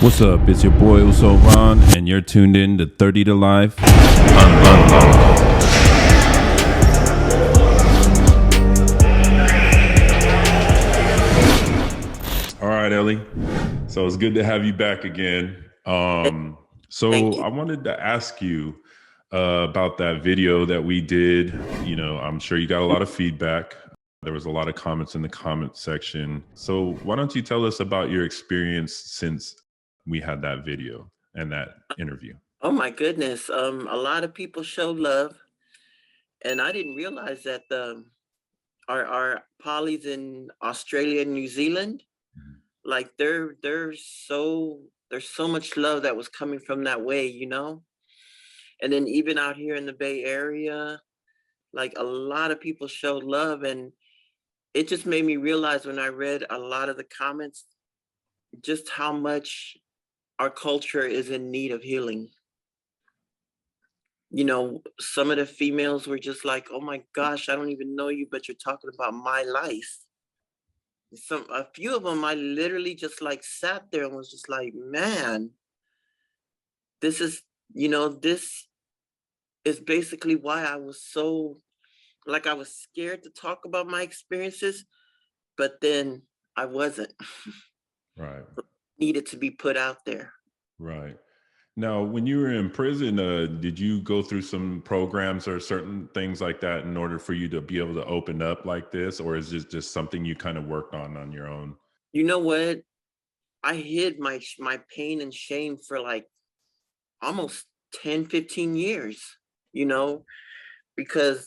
What's up? It's your boy Uso Ron, and you're tuned in to 30 to Life Unlocked. All right, Ellie. So it's good to have you back again. So I wanted to ask you about that video that we did. You know, I'm sure you got a lot of feedback. There was a lot of comments in the comment section. So why don't you tell us about your experience since we had that video and that interview? Oh my goodness. A lot of people showed love, and I didn't realize that our polys in Australia and New Zealand, like there's so much love that was coming from that way, you know? And then even out here in the Bay Area, like a lot of people showed love, and it just made me realize when I read a lot of the comments just how much our culture is in need of healing. You know, some of the females were just like, "Oh my gosh, I don't even know you, but you're talking about my life." A few of them, I literally just like sat there and was just like, "Man, this is, this is basically why I was so like I was scared to talk about my experiences, but then I wasn't. Right, Needed to be put out there." right. Now, when you were in prison, did you go through some programs or certain things like that in order for you to be able to open up like this? Or is this just something you kind of worked on your own? You know what? I hid my pain and shame for like almost 10, 15 years, you know, because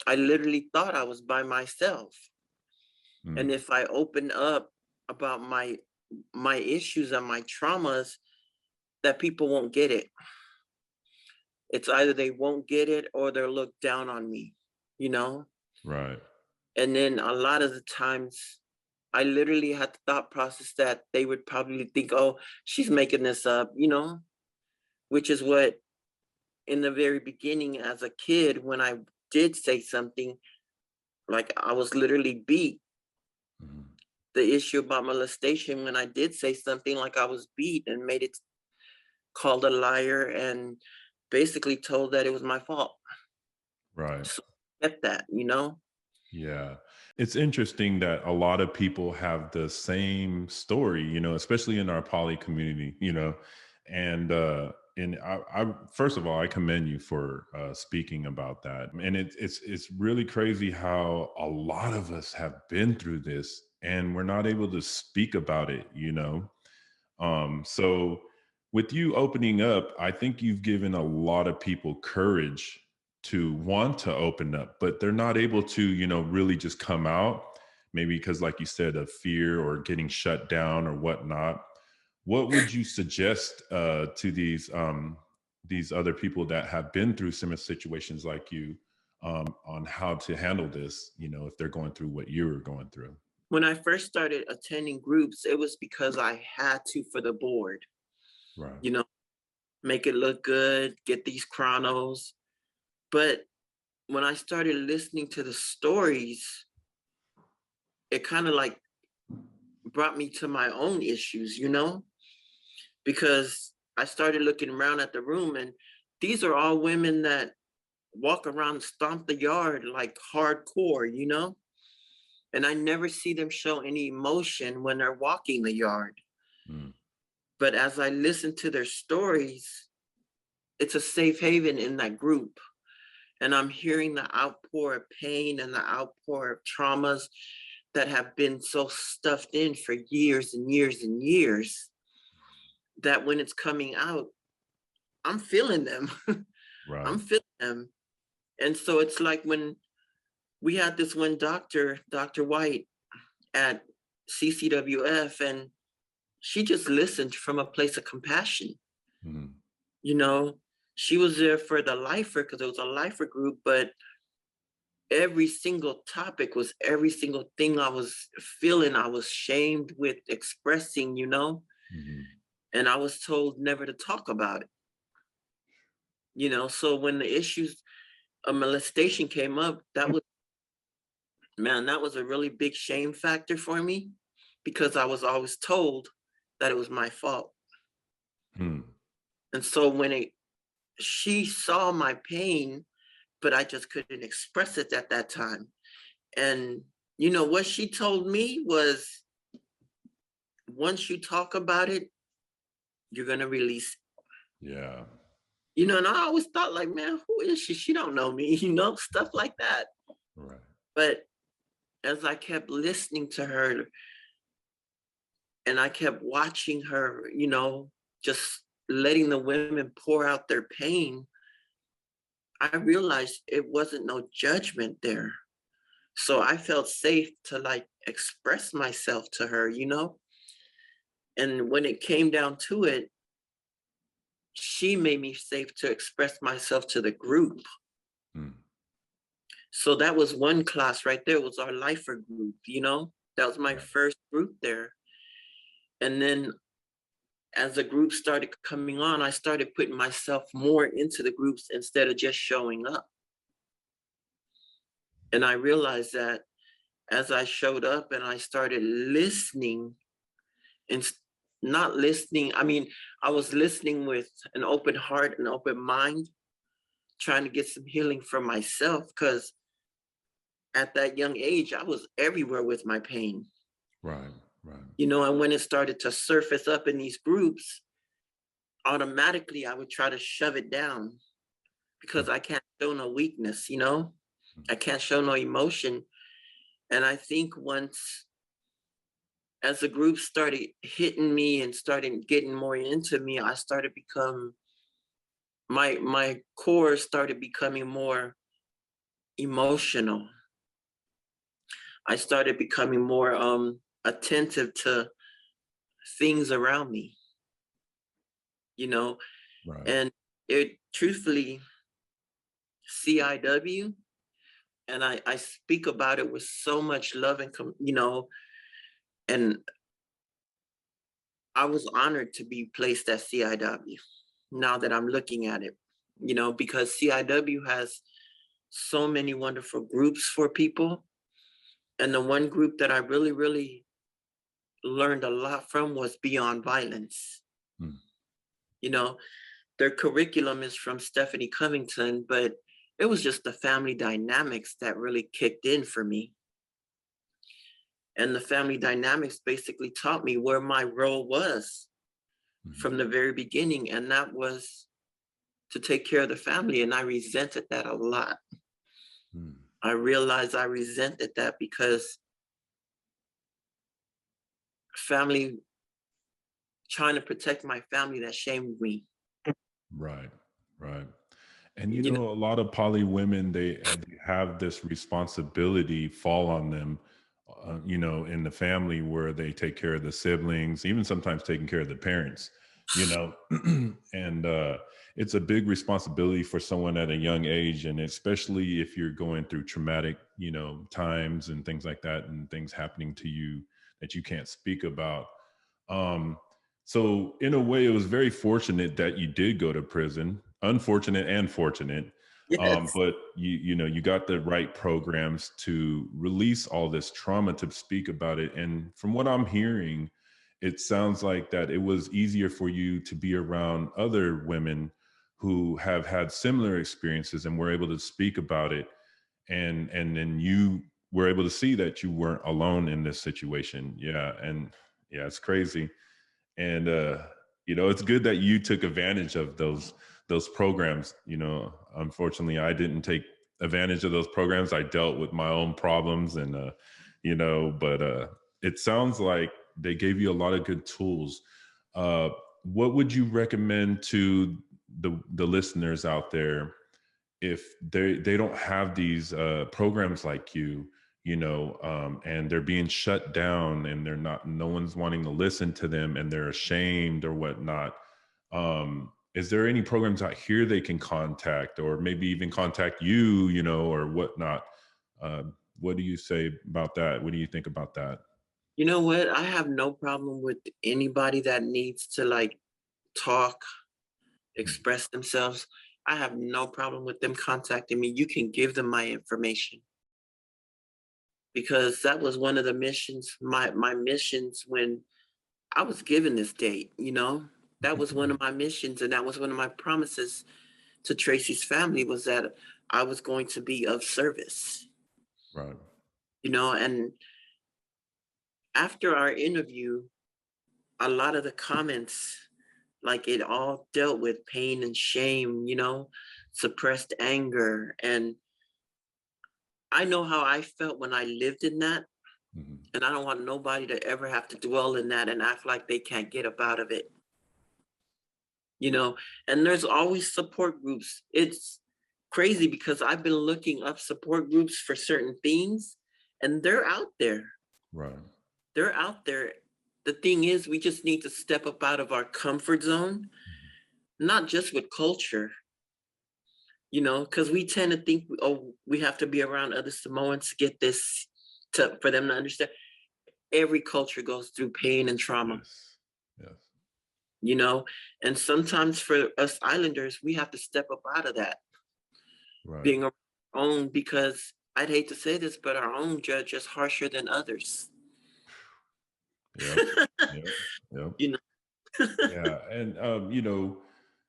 I literally thought I was by myself. And Mm, if I open up about my issues and my traumas, that people won't get it. It's either they won't get it or they'll look down on me, you know? right. And then a lot of the times I literally had the thought process that they would probably think, "Oh, she's making this up," which is what in the very beginning as a kid, when I did say something, like I was literally beat. Mhm. The issue about molestation, when I did say something, like I was beat and made it called a liar and basically told that it was my fault. Right. So get that. Yeah. It's interesting that a lot of people have the same story, especially in our poly community, and I first of all, I commend you for speaking about that. And it's really crazy how a lot of us have been through this and we're not able to speak about it. So with you opening up, I think you've given a lot of people courage to want to open up, but they're not able to, really just come out. Maybe because, like you said, of fear or getting shut down or whatnot. What would you suggest to these other people that have been through similar situations like you on how to handle this? If they're going through what you were going through. When I first started attending groups, it was because I had to for the board, Right. you know, make it look good, get these chronos. But when I started listening to the stories, it kind of like brought me to my own issues, because I started looking around at the room, and these are all women that walk around and stomp the yard like hardcore. And I never see them show any emotion when they're walking the yard. Mm, But as I listen to their stories, it's a safe haven in that group. And I'm hearing the outpour of pain and the outpour of traumas that have been so stuffed in for years and years and years that when it's coming out, I'm feeling them. I'm right. feeling them. And so it's like when we had this one doctor, Dr. White, at CCWF, and she just listened from a place of compassion. Mm, You know, she was there for the lifer because it was a lifer group, but every single topic was every single thing I was feeling, I was shamed with expressing, mhm. and I was told never to talk about it. So when the issues of molestation came up, that was a really big shame factor for me because I was always told that it was my fault. Mm. And so she saw my pain, but I just couldn't express it at that time. And you know what she told me was, once you talk about it, you're gonna release. Yeah. You know, and I always thought like, man, who is she? She don't know me, you know, stuff like that. Right. But as I kept listening to her and I kept watching her, you know, just letting the women pour out their pain, I realized it wasn't no judgment there. So I felt safe to like express myself to her, you know? And when it came down to it, she made me safe to express myself to the group. Mm. So that was one class right there, was our lifer group, you know? That was my Right. first group there. And then as the group started coming on, I started putting myself more into the groups instead of just showing up. And I realized that as I showed up and I started listening and not listening, I mean, I was listening with an open heart and open mind, trying to get some healing for myself. Because at that young age, I was everywhere with my pain, Right. Right. you know, and when it started to surface up in these groups, automatically I would try to shove it down because Mm. I can't show no weakness, you know, Mm. I can't show no emotion. And I think once, as the group started hitting me and started getting more into me, I started become my core started becoming more emotional. I started becoming more attentive to things around me, you know, Right. and it truthfully, CIW, and I speak about it with so much love and you know, and I was honored to be placed at CIW now that I'm looking at it, you know, because CIW has so many wonderful groups for people. And the one group that I really, really learned a lot from was Beyond Violence. Mm. You know, their curriculum is from Stephanie Covington, but it was just the family dynamics that really kicked in for me. And the family dynamics basically taught me where my role was Mhm. from the very beginning. And that was to take care of the family. And I resented that a lot. Mm. I realized I resented that because family, trying to protect my family, that shamed me. Right. Right. And You know, a lot of poly women, they have this responsibility fall on them, in the family where they take care of the siblings, even sometimes taking care of the parents, you know, and it's a big responsibility for someone at a young age, and especially if you're going through traumatic, times and things like that, and things happening to you that you can't speak about. Um, so in a way, it was very fortunate that you did go to prison. Unfortunate and fortunate, yes. but you got the right programs to release all this trauma to speak about it. And from what I'm hearing, it sounds like that it was easier for you to be around other women who have had similar experiences and were able to speak about it. And then you were able to see that you weren't alone in this situation. Yeah, and yeah, it's crazy. And it's good that you took advantage of those programs. Unfortunately, I didn't take advantage of those programs. I dealt with my own problems, and but it sounds like they gave you a lot of good tools. uh what would you recommend to the listeners out there if they don't have these programs like and they're being shut down, and no one's wanting to listen to them, and they're ashamed or whatnot? Is there any programs out here they can contact, or maybe even contact you, or whatnot? uh, what do you say about that? What do you think about that? You know what? I have no problem with anybody that needs to like talk, Mm. express themselves. I have no problem with them contacting me. You can give them my information because that was one of the missions, my missions when I was given this date, you know? That was one of my missions, and that was one of my promises to Tracy's family, was that I was going to be of service, Right. and after our interview, a lot of the comments, like, it all dealt with pain and shame, suppressed anger. And I know how I felt when I lived in that. Mhm. And I don't want nobody to ever have to dwell in that and act like they can't get up out of it, you know? And there's always support groups. It's crazy because I've been looking up support groups for certain things, and they're out there. Right. They're out there. The thing is, we just need to step up out of our comfort zone, Mhm. not just with culture, because we tend to think, oh, we have to be around other Samoans to get this, for them to understand. Every culture goes through pain and trauma, Yes. Yes. you know, and sometimes for us islanders, we have to step up out of that, Right. being our own, because I'd hate to say this, but our own judge is harsher than others. Yep. Yep. Yep. you know, Yeah. And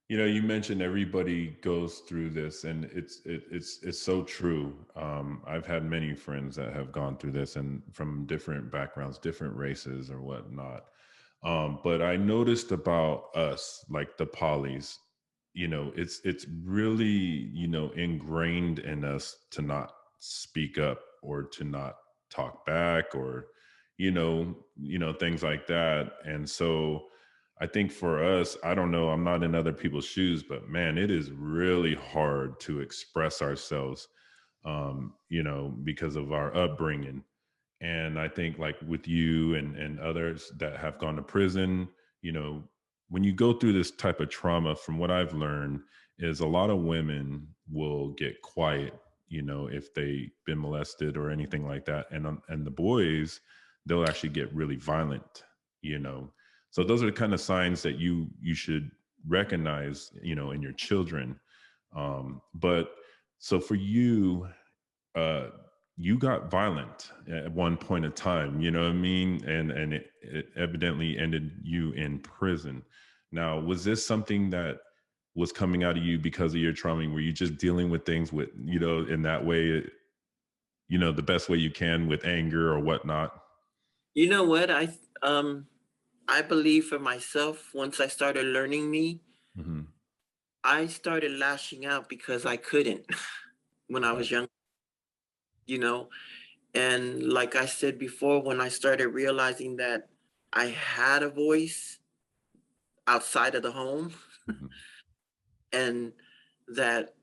you mentioned everybody goes through this, and it's so true. I've had many friends that have gone through this, and from different backgrounds, different races or whatnot. But I noticed about us, like the polys, it's really, ingrained in us to not speak up or to not talk back, or, things like that. And so I think for us, I don't know, I'm not in other people's shoes, but man, it is really hard to express ourselves, because of our upbringing. And I think, like with you and others that have gone to prison, you know, when you go through this type of trauma, from what I've learned, is a lot of women will get quiet, if they've been molested or anything like that. And the boys, they'll actually get really violent, you know. So those are the kind of signs that you should recognize, in your children. But so for you, uh you got violent at one point in time, you know what I mean? And it evidently ended you in prison. Now, was this something that was coming out of you because of your trauma? Were you just dealing with things with, in that way, the best way you can, with anger or whatnot? you know what? I believe for myself, once I started learning me, Hmm. I started lashing out because I couldn't when I Right. was young, you know. And like I said before, when I started realizing that I had a voice outside of the home, Hmm. and that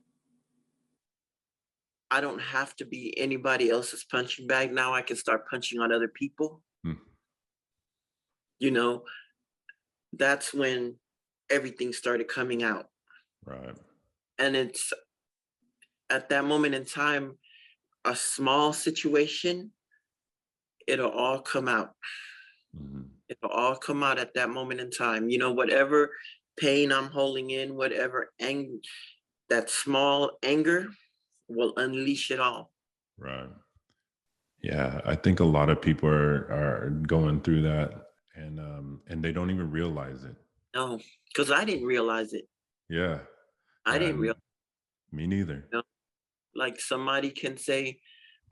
I don't have to be anybody else's punching bag. Now I can start punching on other people, you know, that's when everything started coming out. Right. And it's at that moment in time, a small situation, it'll all come out. Hmm. It'll all come out at that moment in time. Whatever pain I'm holding in, whatever that small anger will unleash it all. Right. Yeah, I think a lot of people are going through that, and they don't even realize it. No, because I didn't realize it. Yeah. I Yeah. didn't realize, Me neither. you know, like somebody can say,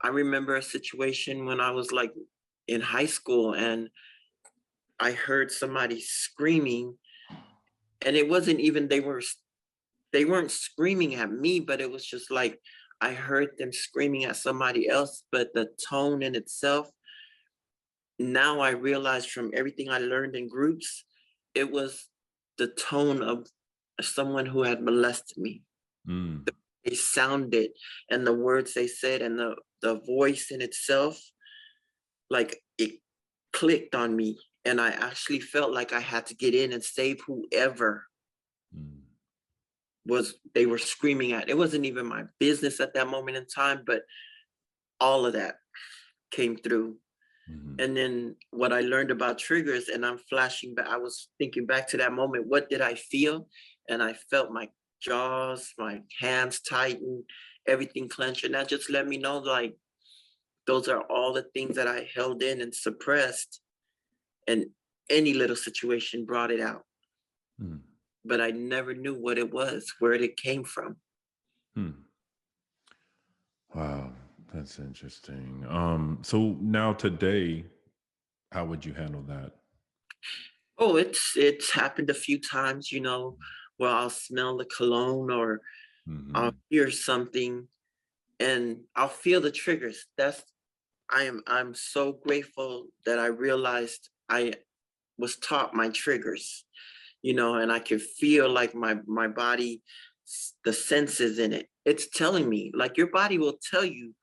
I remember a situation when I was like in high school, and I heard somebody screaming, and it wasn't even, they weren't screaming at me, but it was just like I heard them screaming at somebody else, but the tone in itself, now I realize from everything I learned in groups, it was the tone of someone who had molested me. Mm. They sounded, and the words they said, and the voice in itself, like it clicked on me. And I actually felt like I had to get in and save whoever Mm. they were screaming at. It wasn't even my business at that moment in time, but all of that came through. Mhm. And then what I learned about triggers, and I'm flashing back, I was thinking back to that moment. What did I feel? And I felt my jaws, my hands tighten, everything clench. And that just let me know, like, those are all the things that I held in and suppressed. And any little situation brought it out. Hmm. but I never knew what it was, where it came from. Hmm. Wow, that's interesting. So now today, how would you handle that? Oh, it's happened a few times, where I'll smell the cologne or I'll Hmm. hear something and I'll feel the triggers. I'm so grateful that I realized I was taught my triggers, and I can feel like my body, the senses in it. It's telling me, like your body will tell you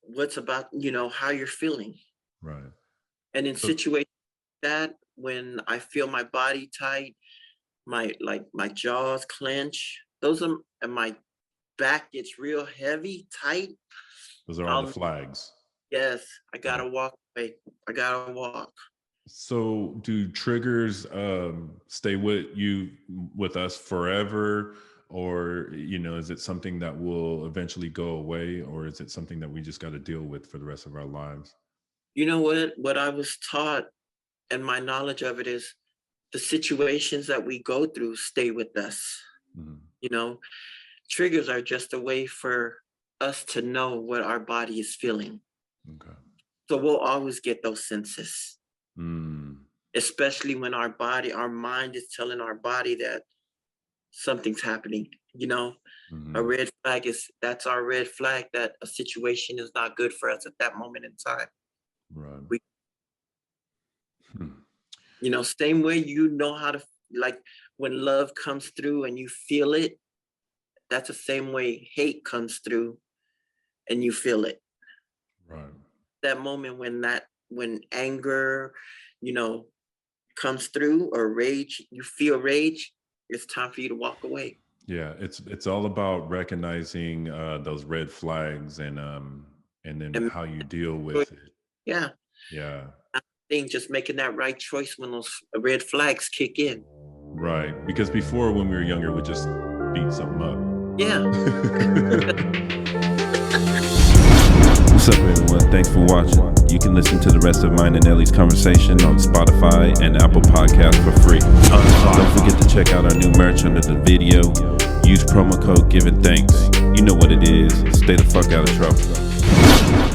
what's about, how you're feeling. Right. And in So, situations like that, when I feel my body tight, my jaws clench, those are and my back gets real heavy, tight. those are all the I'll flags. Yes, I Yeah. gotta walk away. I gotta walk. So, do triggers stay with us forever, or is it something that will eventually go away, or is it something that we just got to deal with for the rest of our lives? You know what? What I was taught and my knowledge of it is the situations that we go through stay with us. Mhm. You know, triggers are just a way for us to know what our body is feeling. Okay. So we'll always get those senses, Mm. especially when our mind is telling our body that something's happening. A Mhm. red flag that's our red flag that a situation is not good for us at that moment in time. Right. We, Hmm. same way how to, like, when love comes through and you feel it, that's the same way hate comes through and you feel it. Right. That moment when anger, you know, comes through, or rage, you feel rage, it's time for you to walk away. Yeah, it's all about recognizing those red flags and then And how you deal make- with it. yeah, Yeah. I think just making that right choice when those red flags kick in. Right. Because before, when we were younger, we just beat something up. Yeah. What's up, everyone? Thanks for watching. You can listen to the rest of mine and Ellie's conversation on Spotify and Apple Podcasts for free. Don't forget to check out our new merch under the video. Use promo code Giving Thanks. You know what it is. Stay the fuck out of trouble.